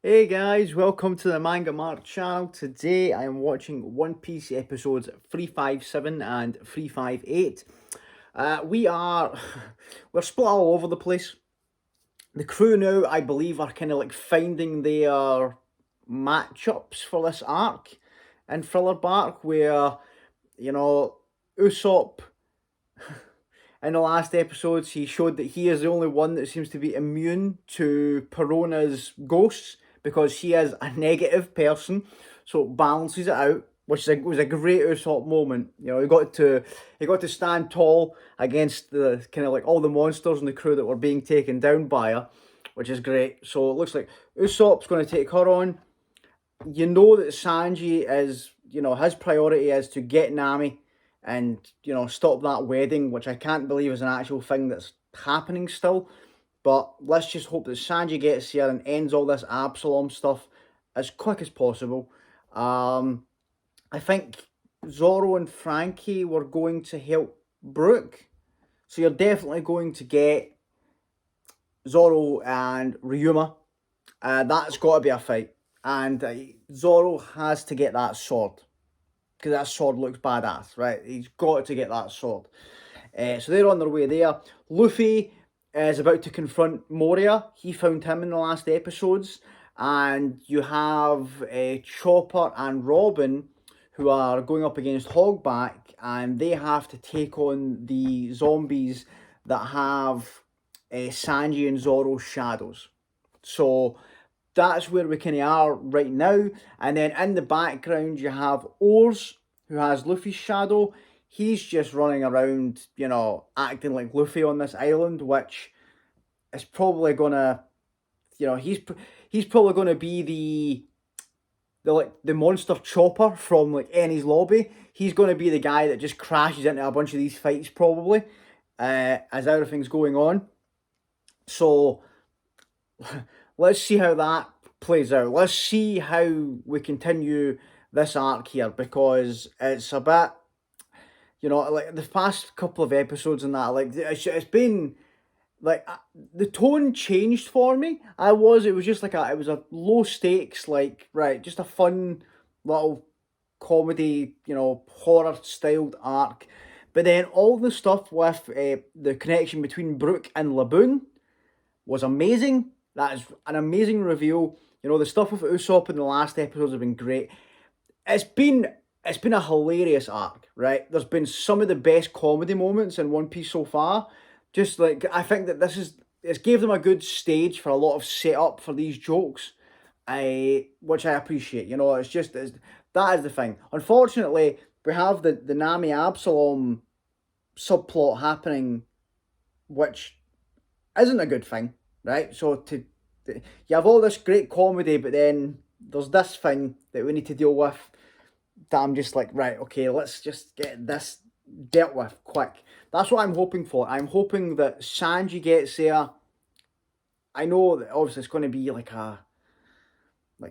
Hey guys, welcome to the MangaMark channel. Today I am watching One Piece episodes 357 and 358. We are we're split all over the place. The crew now, I believe, are kind of like finding their matchups for this arc in Thriller Bark, where Usopp in the last episodes he showed that he is the only one that seems to be immune to Perona's ghosts because he is a negative person, so it balances it out. Which was a great Usopp moment. You know, he got to stand tall against the kind of like all the monsters in the crew that were being taken down by her, which is great. So it looks like Usopp's going to take her on. You know that Sanji is, his priority is to get Nami and, stop that wedding, which I can't believe is an actual thing that's happening still. But let's just hope that Sanji gets here and ends all this Absalom stuff as quick as possible. I think Zoro and Franky were going to help Brook. So you're definitely going to get Zoro and Ryuma. That's got to be a fight. And Zoro has to get that sword. Because that sword looks badass, right? He's got to get that sword. So they're on their way there. Luffy is about to confront Moria. He found him in the last episodes. And you have Chopper and Robin who are going up against Hogback, and they have to take on the zombies that have Sanji and Zoro's shadows. So that's where we kind of are right now. And then in the background, you have Oars, who has Luffy's shadow. He's just running around, acting like Luffy on this island, which is probably gonna, he's probably gonna be the monster chopper from like Eni's lobby. He's gonna be the guy that just crashes into a bunch of these fights probably, as everything's going on. So let's see how that plays out. Let's see how we continue this arc here, because it's a bit, like the past couple of episodes and that, like it's been like the tone changed for me. It was just like it was a low stakes, like, right, just a fun little comedy, horror styled arc. But then all the stuff with the connection between Brook and Laboon was amazing. That is an amazing reveal. The stuff with Usopp in the last episodes have been great. It's been it's been a hilarious arc, right? There's been some of the best comedy moments in One Piece so far. Just like, I think that it's gave them a good stage for a lot of setup for these jokes. Which I appreciate. That is the thing. Unfortunately, we have the Nami Absalom subplot happening, which isn't a good thing, right? You have all this great comedy, but then there's this thing that we need to deal with. That I'm just like, right, okay, let's just get this dealt with quick. That's what I'm hoping for. I'm hoping that Sanji gets there. I know that obviously it's going to be like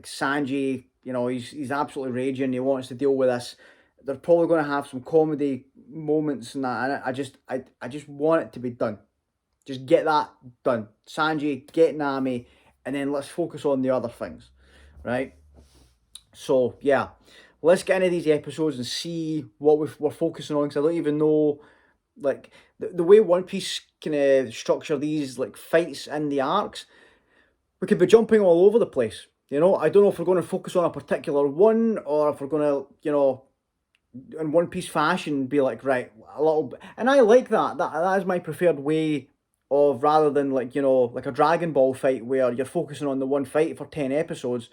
Sanji, he's absolutely raging. He wants to deal with this. They're probably going to have some comedy moments and that. And I just want it to be done. Just get that done. Sanji, get Nami, and then let's focus on the other things, right? So yeah, let's get into these episodes and see what we're focusing on, because I don't even know, like, the way One Piece kind of structure these like fights in the arcs. We could be jumping all over the place. I don't know if we're going to focus on a particular one, or if we're going to, in One Piece fashion, be like, right, a little bit. And I like that. That is my preferred way of, rather than like, like a Dragon Ball fight where you're focusing on the one fight for 10 episodes.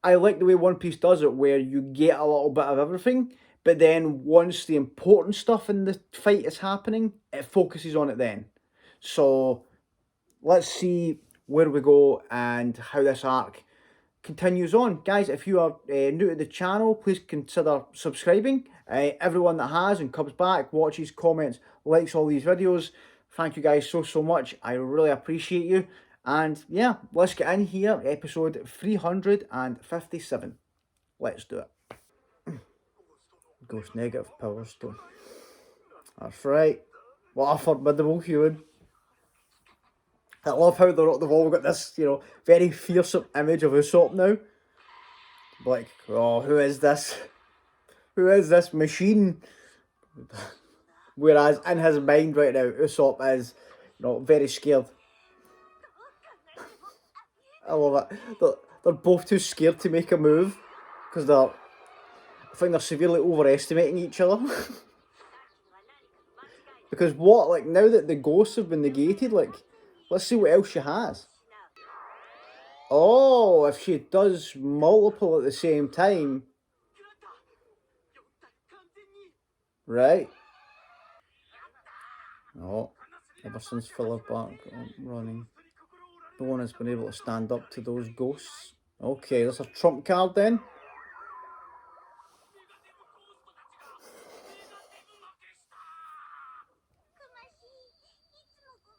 I like the way One Piece does it, where you get a little bit of everything, but then once the important stuff in the fight is happening, it focuses on it then. So let's see where we go and how this arc continues on. Guys, if you are new to the channel, please consider subscribing. Everyone that has and comes back, watches, comments, likes all these videos, thank you guys so much. I really appreciate you. And yeah, let's get in here, episode 357. Let's do it. Ghost negative power stone. That's right. What a formidable human. I love how they've all got this, very fearsome image of Usopp now. Like, oh, who is this? Who is this machine? Whereas in his mind right now, Usopp is, very scared. I love it. They're both too scared to make a move because I think they're severely overestimating each other. Because now that the ghosts have been negated, let's see what else she has. Oh, if she does multiple at the same time. Right. Oh, ever since Filler Bark running. No one has been able to stand up to those ghosts. Okay, that's a trump card then.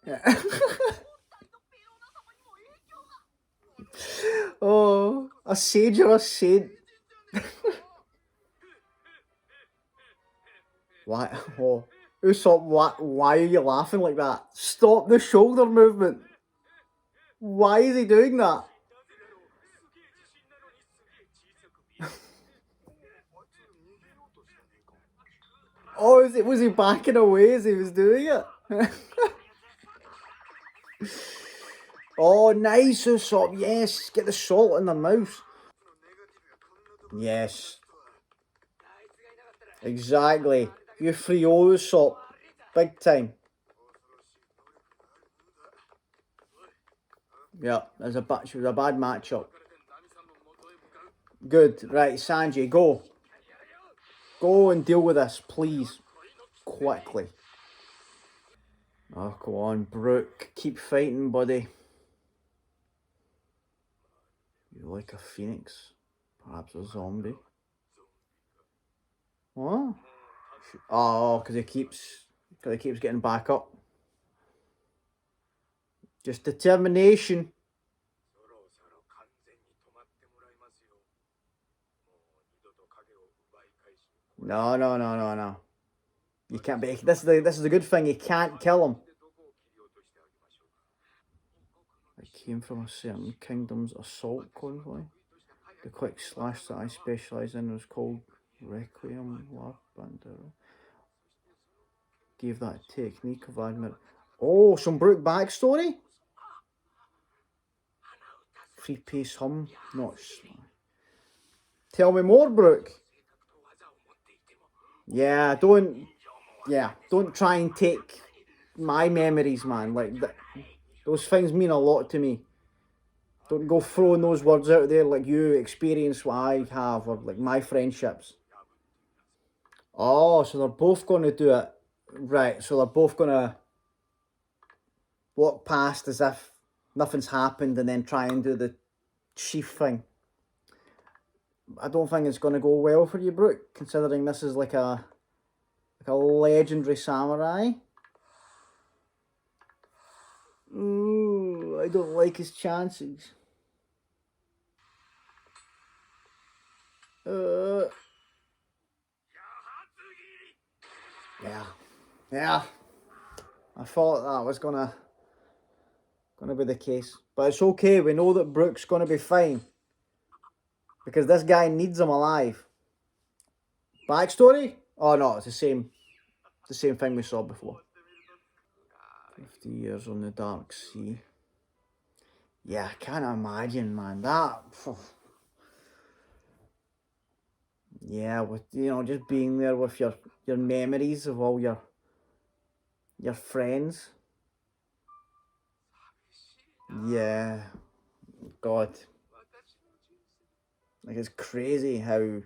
Yeah. Oh, a sage or a saint. Why? Oh, Usopp, why are you laughing like that? Stop the shoulder movement. Why is he doing that? Oh, was he backing away as he was doing it? Oh, nice, Usopp. Yes, get the salt in their mouth. Yes. Exactly. You free Usopp. Big time. Yeah, she was a bad matchup. Good. Right, Sanji, go. Go and deal with this, please. Quickly. Oh, go on, Brook. Keep fighting, buddy. You like a phoenix? Perhaps a zombie? What? Oh, because he keeps getting back up. Just determination. No. You can't be. This is the good thing. You can't kill him. I came from a certain kingdom's assault convoy. The quick slash that I specialise in was called Requiem Bandera. Gave that technique of admit. Oh, some Brook backstory? Free pace hum, not sly. Tell me more, Brook. Yeah, don't try and take my memories, man. Those things mean a lot to me. Don't go throwing those words out there like you experience what I have, or like my friendships. Oh, so they're both going to do it. Right, so they're both going to walk past as if nothing's happened and then try and do the sheath thing. I don't think it's going to go well for you, Brook, considering this is like a legendary samurai. Ooh, I don't like his chances. Yeah. I thought that was gonna be the case, but it's okay. We know that Brook's gonna be fine because this guy needs him alive. Backstory? Oh no, it's the same thing we saw before. 50 years on the dark sea. Yeah, I can't imagine, man. That. Yeah, with just being there with your memories of all your friends. Yeah, God. Like, it's crazy how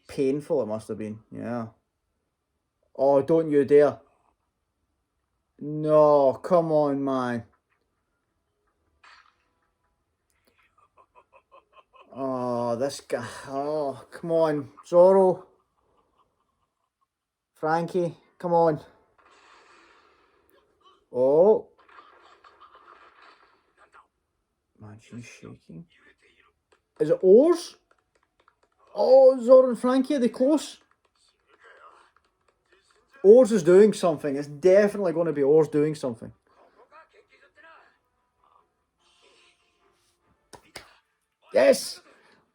painful it must have been. Yeah. Oh, don't you dare. No, come on, man. Oh, this guy. Oh, come on. Zoro. Franky, come on. Oh. Man, she's shaking. Is it oars? Oh, Zoro and Franky, are they close? Oars is doing something. It's definitely going to be Oars doing something. Yes!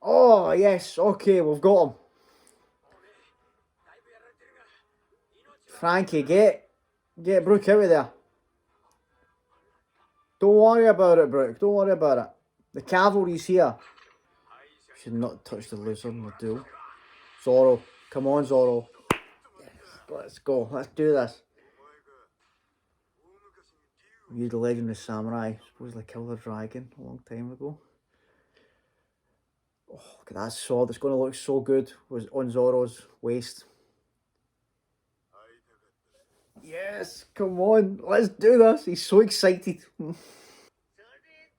Oh, yes. Okay, we've got him. Franky, get Brook out of there. Don't worry about it, Brook. Don't worry about it. The cavalry's here. Should not touch the loser in the duel. Zoro. Come on, Zoro. Yes, let's go. Let's do this. You the legendary samurai. Supposedly killed a dragon a long time ago. Oh, look at that sword. It's going to look so good on Zoro's waist. Yes, come on. Let's do this. He's so excited.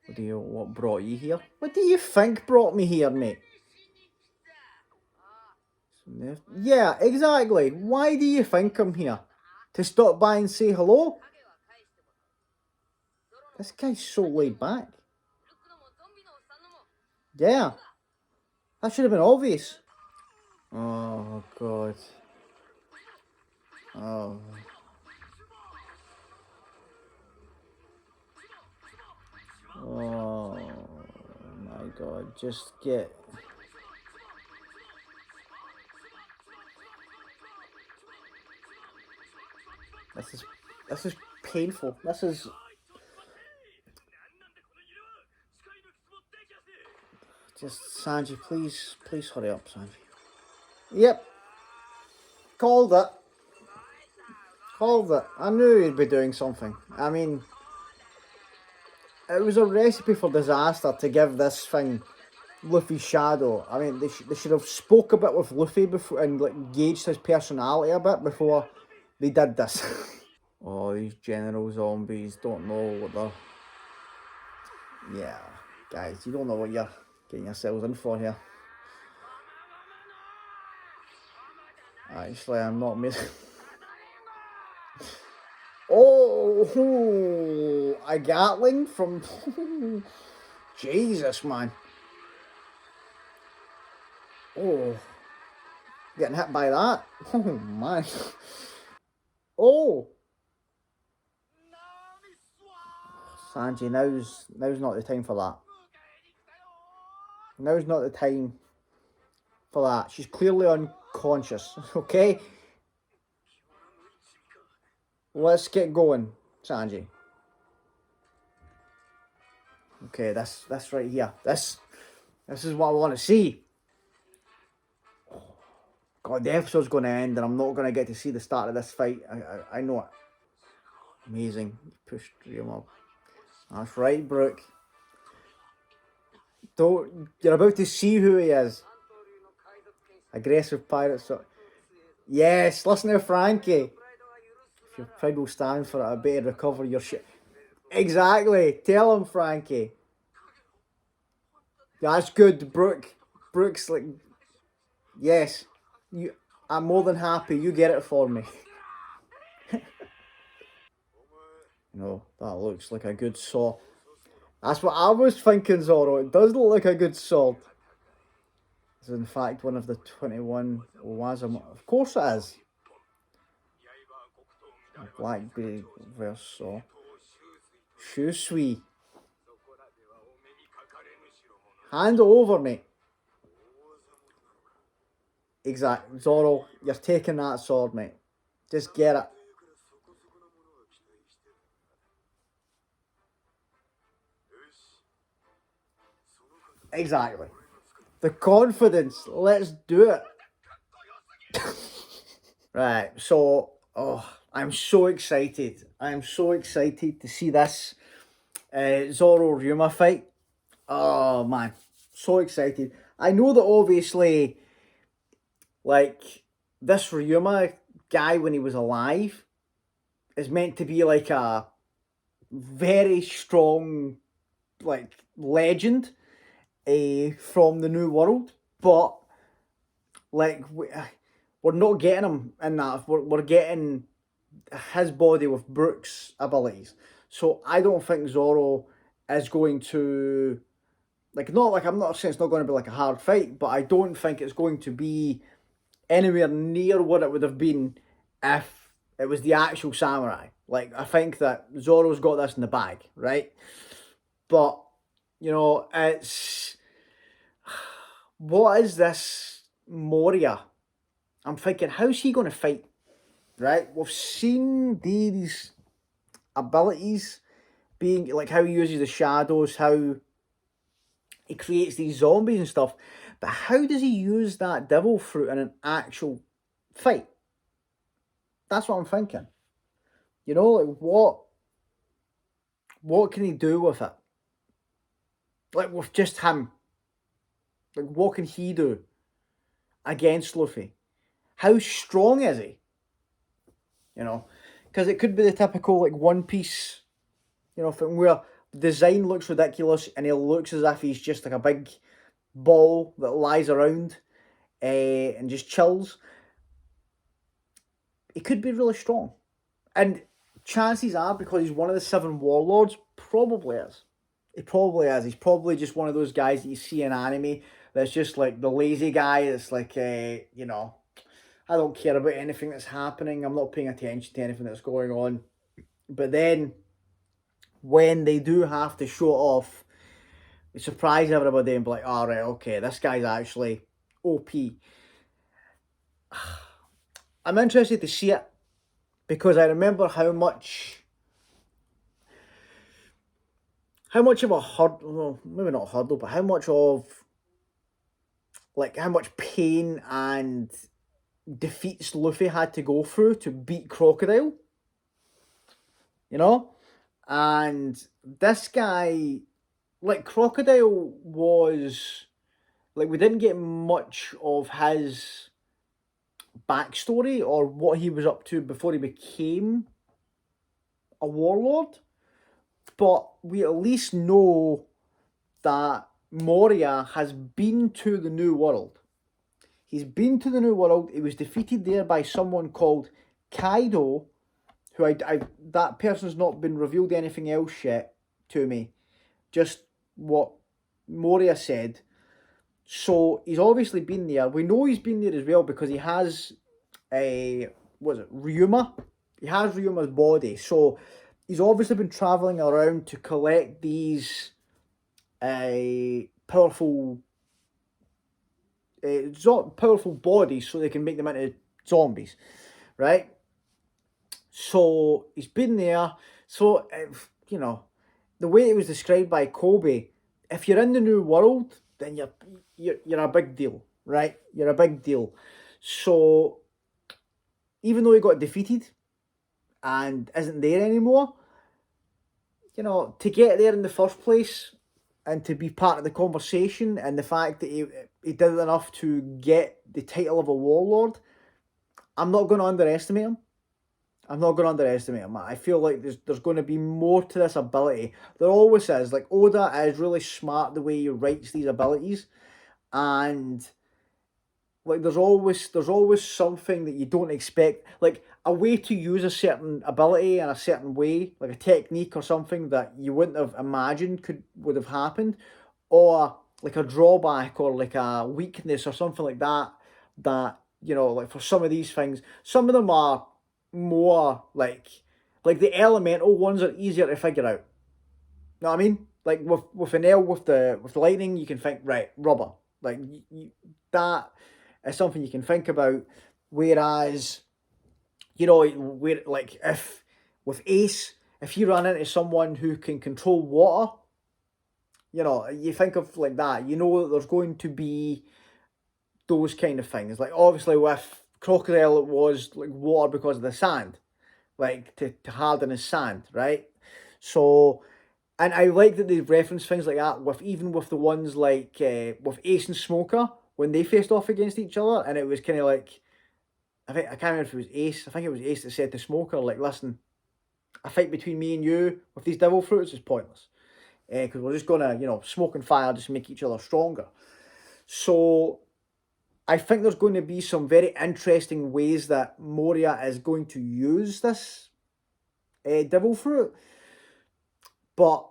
What brought you here? What do you think brought me here, mate? Yeah, exactly. Why do you think I'm here? To stop by and say hello? This guy's so laid back. Yeah. That should have been obvious. Oh, God. Oh. Oh, my God. Just get... This is painful. This is... Just, Sanji, please hurry up, Sanji. Yep. Called it. Called it. I knew he'd be doing something. I mean, it was a recipe for disaster to give this thing Luffy's shadow. I mean, they should have spoke a bit with Luffy before and like gauged his personality a bit before they did this. Oh, these general zombies don't know what they're... Yeah, guys, you don't know what you're getting yourselves in for here. Actually, I'm not missing... Oh, a Gatling from... Jesus, man. Oh, getting hit by that. Oh, man. Oh. Sanji, now's not the time for that. Now's not the time for that. She's clearly unconscious, okay? Let's get going, Sanji. Okay, this right here. This is what I want to see. God, the episode's going to end and I'm not going to get to see the start of this fight. I know it. Amazing. Pushed Ryuma. That's right, Brook. You're about to see who he is. Aggressive pirate. So, yes, listen to Franky. If your pride will stand for it, I better recover your shit. Exactly. Tell him, Franky. That's good, Brook. Brook's like, yes. I'm more than happy. You get it for me. No, that looks like a good sword. That's what I was thinking, Zoro. It does look like a good sword. It's in fact one of the 21 Owazama. Of course it is. Blackberry verso. Shusui. Hand it over, mate. Exactly. Zoro, you're taking that sword, mate. Just get it. Exactly. The confidence. Let's do it. Right, so, I'm so excited. I'm so excited to see this Zoro Ryuma fight. Oh, man. So excited. I know that obviously, like, this Ryuma guy when he was alive is meant to be like a very strong, like, legend from the New World, but like we're not getting him in that. We're getting his body with Brook's abilities. So I don't think Zoro is going to I'm not saying it's not going to be like a hard fight, but I don't think it's going to be anywhere near what it would have been if it was the actual samurai. Like, I think that Zoro's got this in the bag, right? But, you know, what is this Moria? I'm thinking, how's he going to fight? Right? We've seen these abilities being like how he uses the shadows, how he creates these zombies and stuff. But how does he use that devil fruit in an actual fight? That's what I'm thinking. You know, like what can he do with it? Like with just him. Like what can he do against Luffy? How strong is he? You know, because it could be the typical like One Piece, you know, thing where the design looks ridiculous and he looks as if he's just like a big ball that lies around and just chills. He could be really strong, and chances are because he's one of the seven warlords, probably is. He probably is. He's probably just one of those guys that you see in anime that's just like the lazy guy that's like, you know, I don't care about anything that's happening. I'm not paying attention to anything that's going on. But then when they do have to show off, they surprise everybody and be like, all right, okay, this guy's actually OP. I'm interested to see it because I remember how much of a hurdle, well, maybe not a hurdle, but how much of, like, how much pain and defeats Luffy had to go through to beat Crocodile, you know? And this guy, like, Crocodile was, like, we didn't get much of his backstory or what he was up to before he became a warlord, but we at least know that Moria has been to the New World. He's been to the New World. He was defeated there by someone called Kaido, who I that person's not been revealed anything else yet to me. Just what Moria said. So he's obviously been there. We know he's been there as well because he has Ryuma? He has Ryuma's body. So he's obviously been travelling around to collect these powerful bodies so they can make them into zombies, right? So he's been there. So, you know, the way it was described by Kobe, if you're in the New World, then you're a big deal, right? You're a big deal. So even though he got defeated and isn't there anymore, you know, to get there in the first place and to be part of the conversation and the fact that he did enough to get the title of a warlord, I'm not going to underestimate him. I feel like there's going to be more to this ability. There always is. Like, Oda is really smart the way he writes these abilities, and like there's always something that you don't expect, like a way to use a certain ability in a certain way, like a technique or something that you wouldn't have imagined would have happened, or like a drawback or like a weakness or something like that. That, you know, like for some of these things, some of them are more like the elemental ones are easier to figure out. You know what I mean? Like with an L with the lightning, you can think, right, rubber. Like that is something you can think about. Whereas, you know, where like if with Ace, if you run into someone who can control water, you know, you think of like that. You know that there's going to be those kind of things. Like obviously with Crocodile, it was like water because of the sand, like to harden his sand, right? So, and I like that they reference things like that with even with the ones like with Ace and Smoker when they faced off against each other, and it was kind of like, I can't remember if it was Ace. I think it was Ace that said to Smoker, like, listen, a fight between me and you with these devil fruits is pointless, because we're just gonna, you know, smoke and fire just make each other stronger. So I think there's going to be some very interesting ways that Moria is going to use this devil fruit, but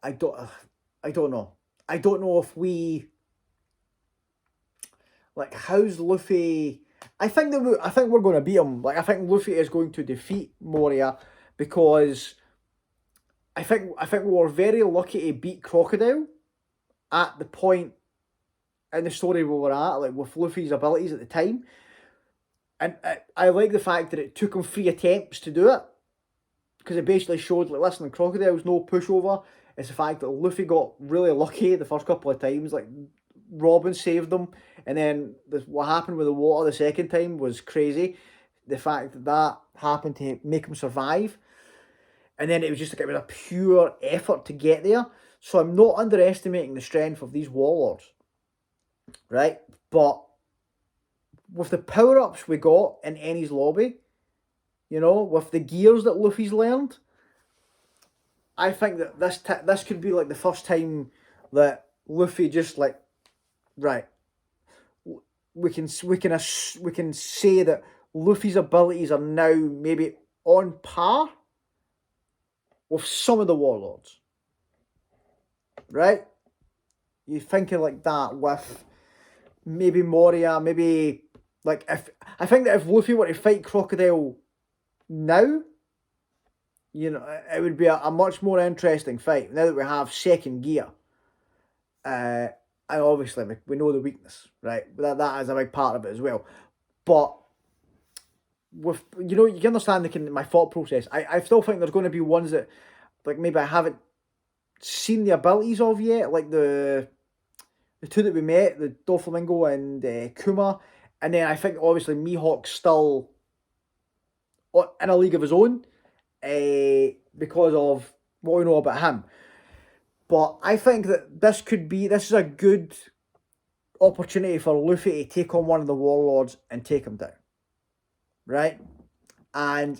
I don't know. I don't know if we like how's Luffy. I think we're going to beat him. Like I think Luffy is going to defeat Moria because I think we were very lucky to beat Crocodile at the point in the story where we're at, like with Luffy's abilities at the time. And I like the fact that it took him 3 attempts to do it, because it basically showed, like, listen, Crocodile's no pushover. It's the fact that Luffy got really lucky the first couple of times. Like, Robin saved them, and then what happened with the water the second time was crazy. The fact that that happened to make him survive, and then it was just like it was a pure effort to get there. So I'm not underestimating the strength of these warlords, right? But with the power-ups we got in Enies lobby, you know, with the gears that Luffy's learned, I think that this could be like the first time that Luffy just like, right, we can say that Luffy's abilities are now maybe on par with some of the warlords, right? You thinking like that with maybe Moria, maybe like if I think that if Luffy were to fight Crocodile now, you know, it would be a much more interesting fight now that we have second gear. And obviously we know the weakness, right? That is a big part of it as well. But with, you know, you can understand my thought process. I still think there's going to be ones that, like, maybe I haven't seen the abilities of yet, like the two that we met, the Doflamingo and Kuma. And then I think obviously Mihawk's still in a league of his own, because of what we know about him. But I think that this is a good opportunity for Luffy to take on one of the warlords and take him down, right? And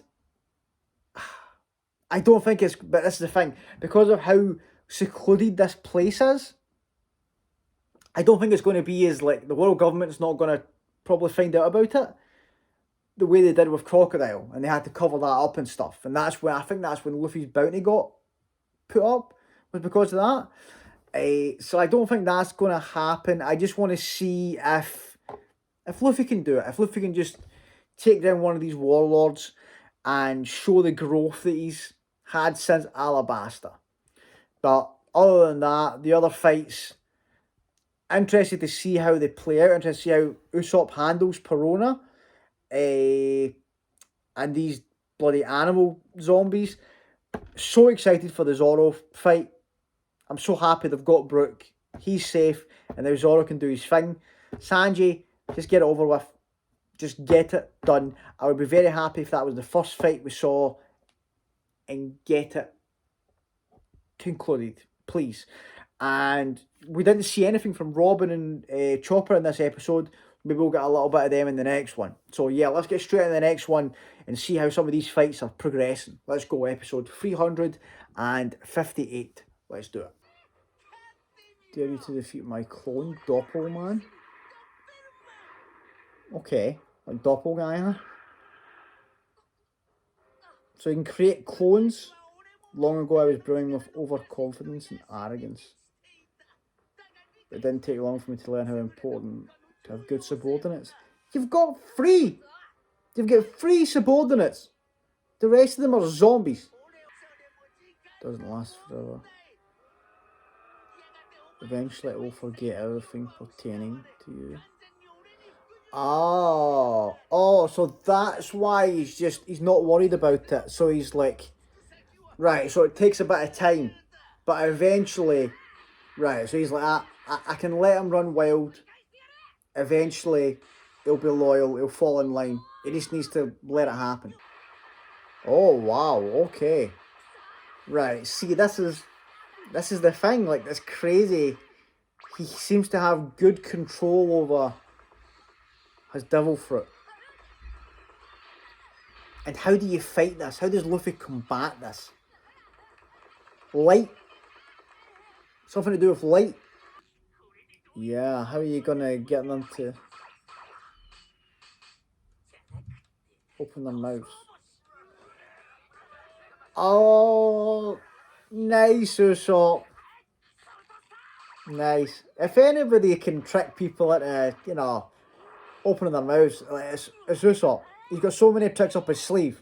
I don't think but this is the thing, because of how secluded this place is, I don't think it's going to be as, like, the world government's not going to probably find out about it the way they did with Crocodile, and they had to cover that up and stuff. And I think that's when Luffy's bounty got put up, was because of that. So I don't think that's going to happen. I just want to see if Luffy can do it. If Luffy can just take down one of these warlords and show the growth that he's had since Alabasta. But other than that, the other fights, interested to see how they play out. Interested to see how Usopp handles Perona. And these bloody animal zombies. So excited for the Zoro fight. I'm so happy they've got Brook. He's safe, and now Zoro can do his thing. Sanji, just get it over with. Just get it done. I would be very happy if that was the first fight we saw, and get it concluded, please. And we didn't see anything from Robin and Chopper in this episode. Maybe we'll get a little bit of them in the next one. So yeah, let's get straight into the next one and see how some of these fights are progressing. Let's go, episode 358. Let's do it. Dare you to defeat my clone, Doppelman? Okay, like Doppelganger. So you can create clones. Long ago I was brewing with overconfidence and arrogance. It didn't take long for me to learn how important to have good subordinates. You've got 3! You've got 3 subordinates! The rest of them are zombies. Doesn't last forever. Eventually it will forget everything pertaining to you. Oh, so that's why he's not worried about it. So he's like, right, so it takes a bit of time, but eventually, right, so he's like, I can let him run wild. Eventually, he'll be loyal, he'll fall in line. He just needs to let it happen. Oh, wow, okay. Right, see, this is the thing, like, this crazy. He seems to have good control over his devil fruit. And how do you fight this? How does Luffy combat this? Light? Something to do with light? Yeah, how are you gonna get them to open their mouths? Oh, nice, Usopp. Nice. If anybody can trick people into, you know, opening their mouths, it's Usopp. He's got so many tricks up his sleeve.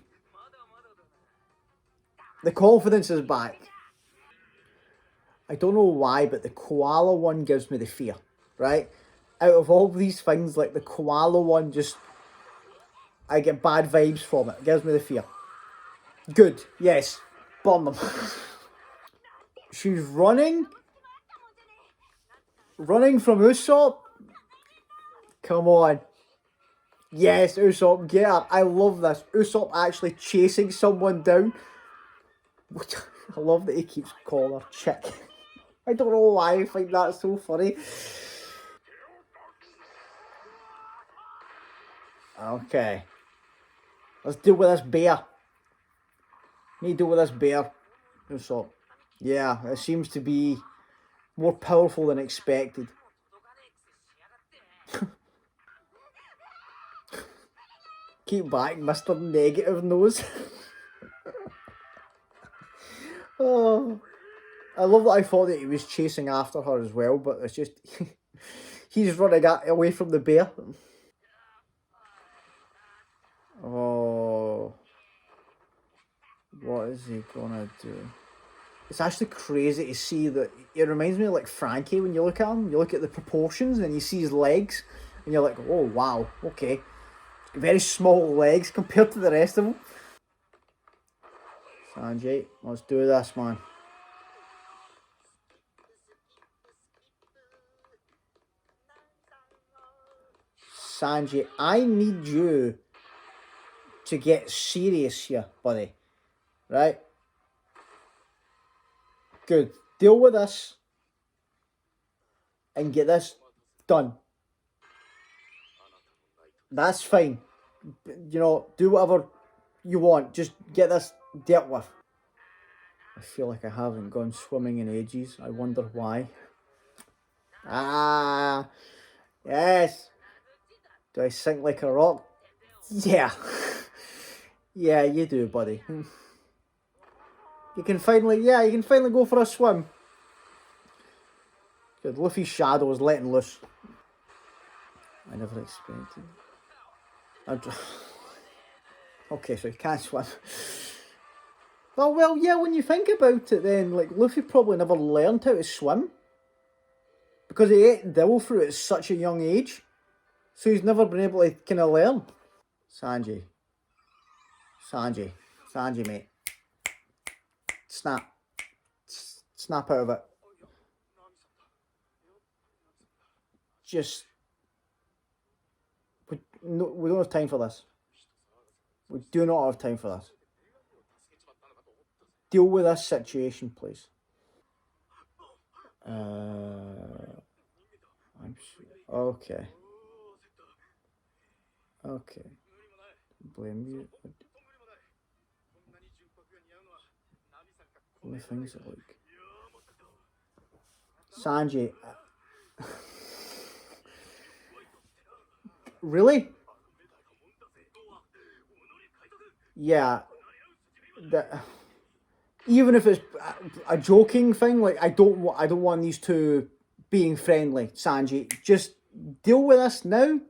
The confidence is back. I don't know why, but the koala one gives me the fear, right? out of all these things, like the koala one, just I get bad vibes from it. It gives me the fear. Good, yes. Burn them. She's running from Usopp. Come on. Yes, Usopp, get up. I love this. Usopp actually chasing someone down. I love that he keeps calling her chick. I don't know why I find that so funny. Okay. Let's deal with this bear. Need to deal with this bear. Usopp. Yeah, it seems to be more powerful than expected. Keep back, Mr. Negative Nose. Oh, I love that I thought that he was chasing after her as well, but it's just he's running away from the bear. Oh, what is he gonna do? It's actually crazy to see that. It reminds me of like Franky when you look at him. You look at the proportions and you see his legs, and you're like, oh wow, okay, very small legs compared to the rest of them. Sanji, let's do this, man. Sanji, I need you to get serious here, buddy. Right? Good. Deal with this and get this done. That's fine. You know, do whatever you want. Just get this dealt with. I feel like I haven't gone swimming in ages. I wonder why. Ah, yes. Do I sink like a rock? Yeah. Yeah, you do, buddy. You can finally go for a swim. Good. Luffy's shadow is letting loose. I never expected. Okay, so he can't swim. Well, yeah, when you think about it then, like, Luffy probably never learned how to swim. Because he ate devil fruit at such a young age. So he's never been able to kind of learn. Sanji, mate. Snap. Snap out of it. Just... We don't have time for this. We do not have time for this. Deal with this situation, please. I'm sure. Okay. Okay. Blame you. Only things that like Sanji. Really? Yeah. That. Even if it's a joking thing, like I don't want these two being friendly, Sanji. Just deal with this now.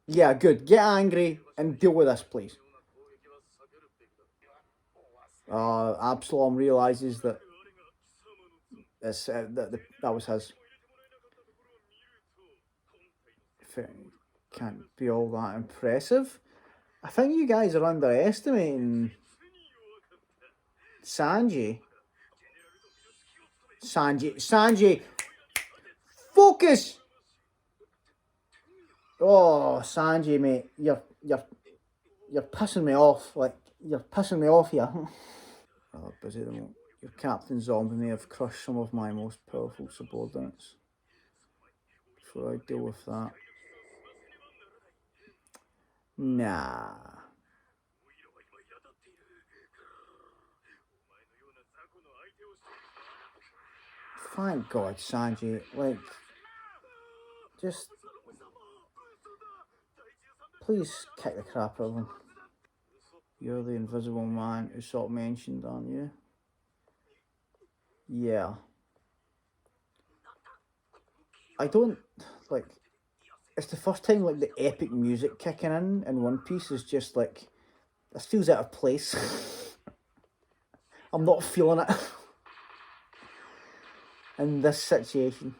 Yeah, good. Get angry and deal with this, please. Absalom realizes that that was his. Can't be all that impressive. I think you guys are underestimating Sanji. Focus! Oh, Sanji, mate, you're pissing me off. Like, you're pissing me off here. Oh, busy at the moment. Your Captain Zombie may have crushed some of my most powerful subordinates. Before I deal with that. Nah. Thank God, Sanji. Like, just... Please kick the crap out of him. You're the invisible man Usopp mentioned, aren't you? Yeah. I don't, like... It's the first time, like, the epic music kicking in One Piece is just, like... This feels out of place. I'm not feeling it. In this situation.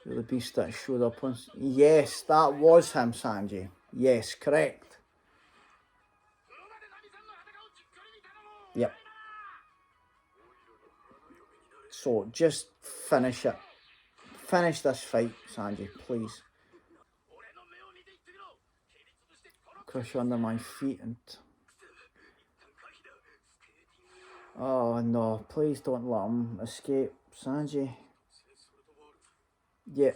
You're the beast that showed up on... Yes, that was him, Sanji. Yes, correct. Yep. So, just finish it. Finish this fight, Sanji, please. Crush you under my feet and... Oh no, please don't let him escape, Sanji. Yeah.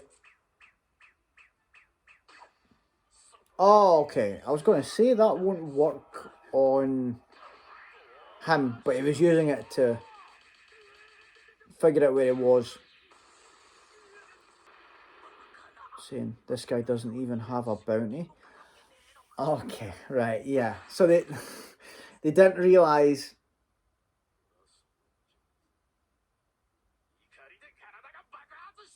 Oh, okay. I was going to say that won't work on him, but he was using it to figure out where he was. Saying this guy doesn't even have a bounty. Okay, right, yeah. So they they didn't realise.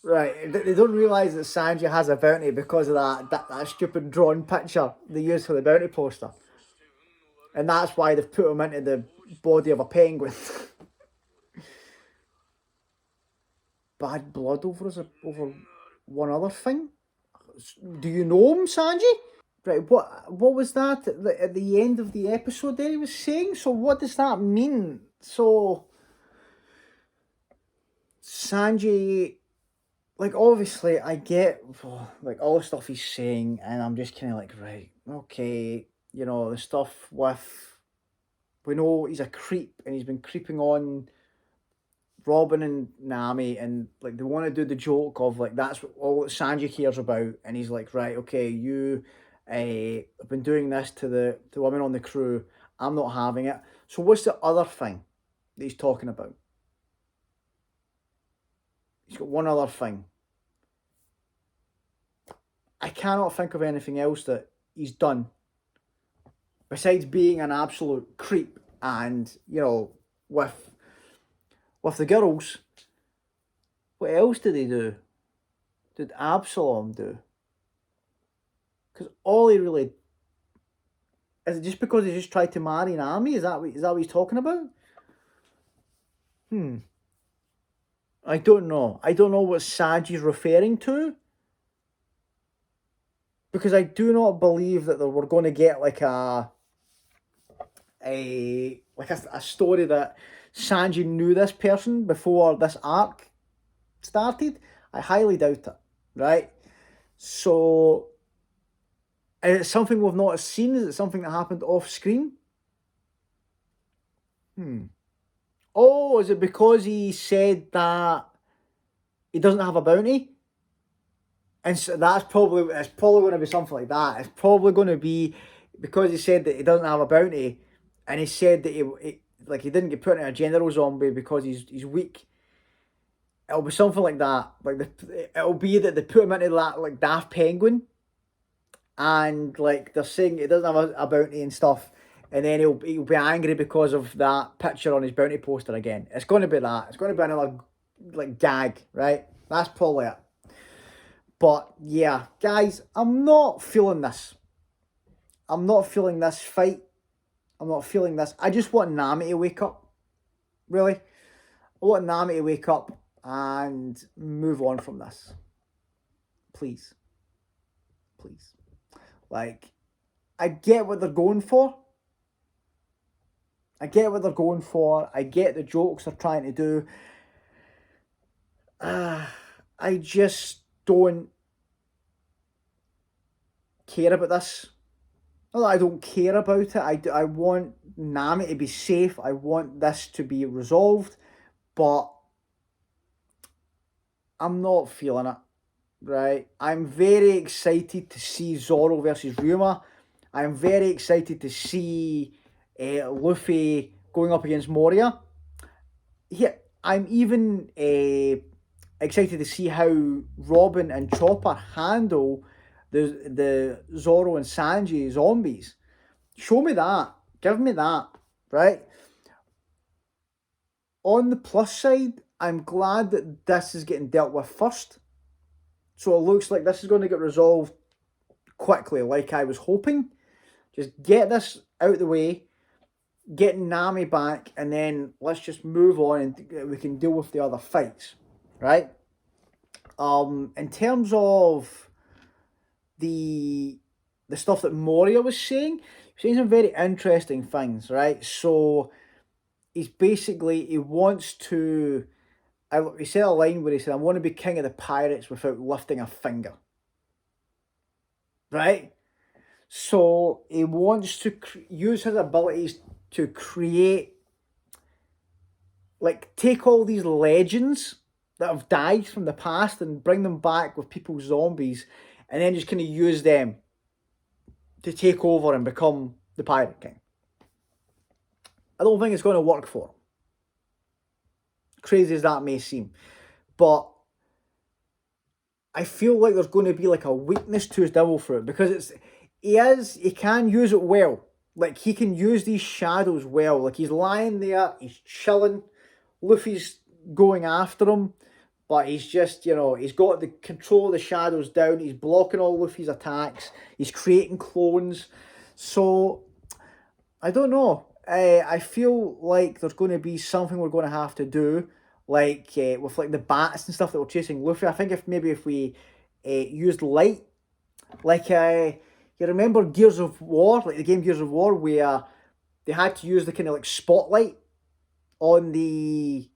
Right, they don't realise that Sanji has a bounty because of that stupid drawn picture they used for the bounty poster. And that's why they've put him into the body of a penguin. Bad blood over one other thing? Do you know him, Sanji? Right, what was that at the end of the episode there he was saying? So what does that mean? So Sanji, like, obviously I get like all the stuff he's saying, and I'm just kind of like, right, okay, you know, the stuff with, we know he's a creep and he's been creeping on Robin and Nami, and like they want to do the joke of like that's all that Sanji cares about, and he's like, right, okay, you have been doing this to the women on the crew, I'm not having it. So what's the other thing that he's talking about? He's got one other thing. I cannot think of anything else that he's done besides being an absolute creep and, you know, with the girls. What else did he do? Did Absalom do? Because all he really... Is it just because he just tried to marry Nami? Is that what he's talking about? I don't know. I don't know what Sanji's referring to. Because I do not believe that we're going to get like a story that Sanji knew this person before this arc started. I highly doubt it, right? So, is it something we've not seen? Is it something that happened off screen? Oh, is it because he said that he doesn't have a bounty? And so it's probably going to be something like that. It's probably going to be because he said that he doesn't have a bounty, and he said that he didn't get put in a general zombie because he's weak. It'll be something like that. It'll be that they put him into that like Daft Penguin, and like they're saying he doesn't have a bounty and stuff, and then he'll be angry because of that picture on his bounty poster again. It's going to be that. It's going to be another like gag, right? That's probably it. But yeah, guys, I'm not feeling this. I'm not feeling this fight. I'm not feeling this. I just want Nami to wake up. Really. I want Nami to wake up and move on from this. Please. Please. Like, I get what they're going for. I get what they're going for. I get the jokes they're trying to do. I just don't care about this. Not that I don't care about it. I want Nami to be safe. I want this to be resolved. But I'm not feeling it. Right? I'm very excited to see Zoro versus Ryuma. I'm very excited to see Luffy going up against Moria. Yeah, I'm even excited to see how Robin and Chopper handle the Zoro and Sanji zombies. Show me that. Give me that. Right? On the plus side, I'm glad that this is getting dealt with first. So it looks like this is going to get resolved quickly, like I was hoping. Just get this out of the way, get Nami back, and then let's just move on and we can deal with the other fights, right? In terms of the stuff that Moria was saying some very interesting things, right? So he wants to. He said a line where he said, "I want to be king of the pirates without lifting a finger." Right? So he wants to use his abilities to create, like, take all these legends that have died from the past and bring them back with people's zombies, and then just kind of use them to take over and become the Pirate King. I don't think it's going to work for him. Crazy as that may seem. But I feel like there's going to be like a weakness to his devil fruit, because he can use it well. Like, he can use these shadows well. Like, he's lying there, he's chilling, Luffy's going after him, but he's just, he's got the control of the shadows down, he's blocking all Luffy's attacks, he's creating clones. So, I don't know. I feel like there's going to be something we're going to have to do, like with like the bats and stuff that were chasing Luffy. I think if we used light, like you remember Gears of War, like the game Gears of War, where they had to use the kind of like spotlight on the.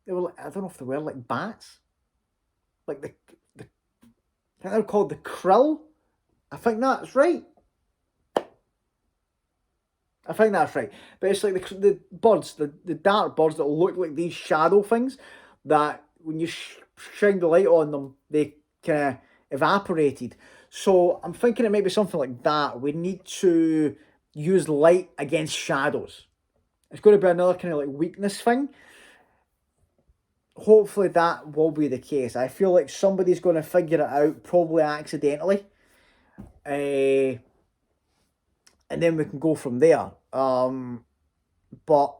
I don't know if they were like bats, like the I think they're called the krill. I think that's right. But it's like the birds, the dark birds that look like these shadow things, that when you shine the light on them, they kind of evaporated. So I'm thinking it might be something like that. We need to use light against shadows. It's going to be another kind of like weakness thing. Hopefully that will be the case. I feel like somebody's going to figure it out, probably accidentally. And then we can go from there. But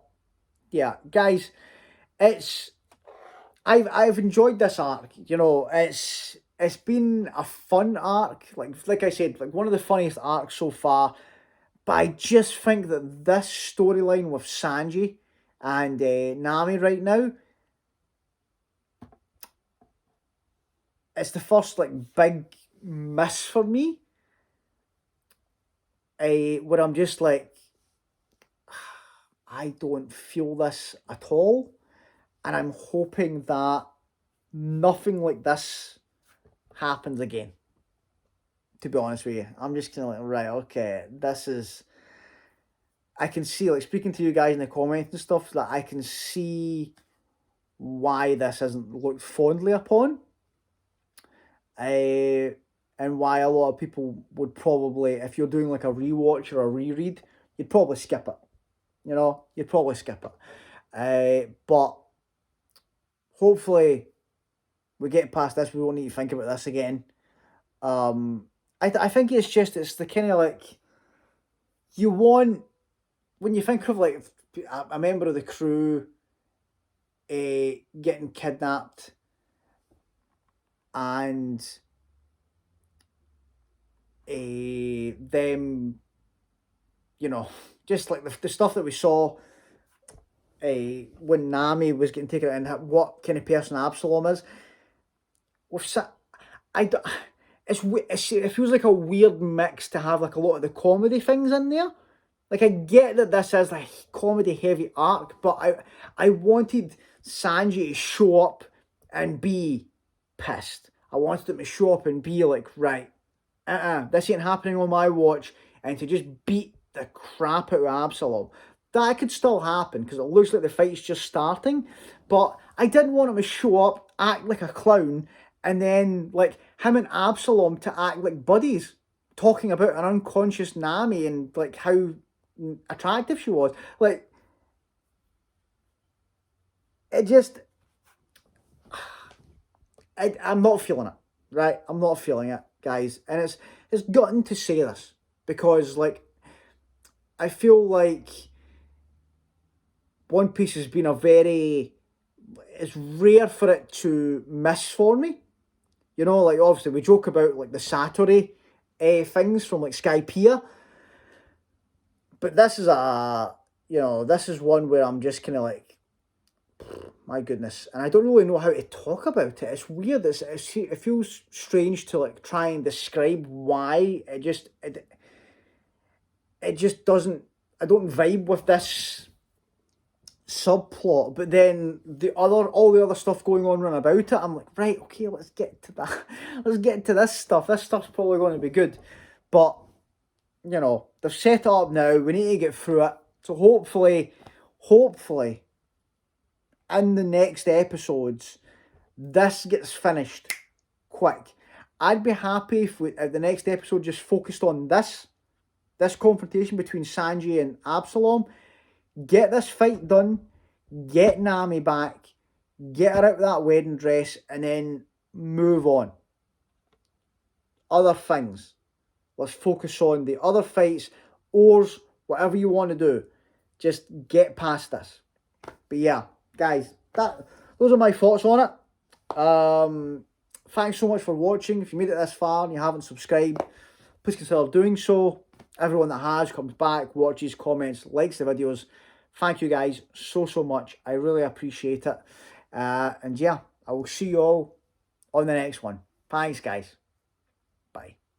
yeah, guys, I've enjoyed this arc. It's been a fun arc. Like I said, like one of the funniest arcs so far. But I just think that this storyline with Sanji and Nami right now, it's the first like big miss for me. Where I'm just like, I don't feel this at all, and I'm hoping that nothing like this happens again. To be honest with you, I'm just kind of like, right, okay, this is. I can see, like, speaking to you guys in the comments and stuff, that I can see why this isn't looked fondly upon. And why a lot of people would probably, if you're doing like a rewatch or a reread, you'd probably skip it. You'd probably skip it. But hopefully we get past this. We won't need to think about this again. I think it's the kind of like, you want, when you think of like a member of the crew getting kidnapped and them, just like the stuff that we saw when Nami was getting taken out, and what kind of person Absalom is. It feels like a weird mix to have like a lot of the comedy things in there. Like, I get that this is a comedy heavy arc, but I wanted Sanji to show up and be pissed. I wanted him to show up and be like, right, this ain't happening on my watch, and to just beat the crap out of Absalom. That could still happen, because it looks like the fight's just starting, but I didn't want him to show up, act like a clown, and then, like, him and Absalom to act like buddies, talking about an unconscious Nami and, like, how attractive she was. Like, it just... I'm not feeling it, right? I'm not feeling it, guys. And it's gotten to say this, because, like, I feel like One Piece has been it's rare for it to miss for me. Like, obviously we joke about like the Saturday things from like Skypiea, but this is this is one where I'm just kind of like, my goodness. And I don't really know how to talk about it. It's weird. It feels strange to like try and describe why. It just doesn't, I don't vibe with this subplot. But then all the other stuff going on around about it, I'm like, right, okay, let's get to that. Let's get to this stuff. This stuff's probably going to be good. But, you know, they've set it up now. We need to get through it. So hopefully, in the next episodes, this gets finished quick. I'd be happy if the next episode just focused on this confrontation between Sanji and Absalom. Get this fight done, get Nami back, get her out of that wedding dress, and then move on. Other things. Let's focus on the other fights, oars, whatever you want to do. Just get past this. But yeah, guys, those are my thoughts on it. Thanks so much for watching. If you made it this far and you haven't subscribed, please consider doing so. Everyone that has comes back, watches, comments, likes the videos. Thank you guys so much. I really appreciate it. And yeah, I will see you all on the next one. Thanks, guys.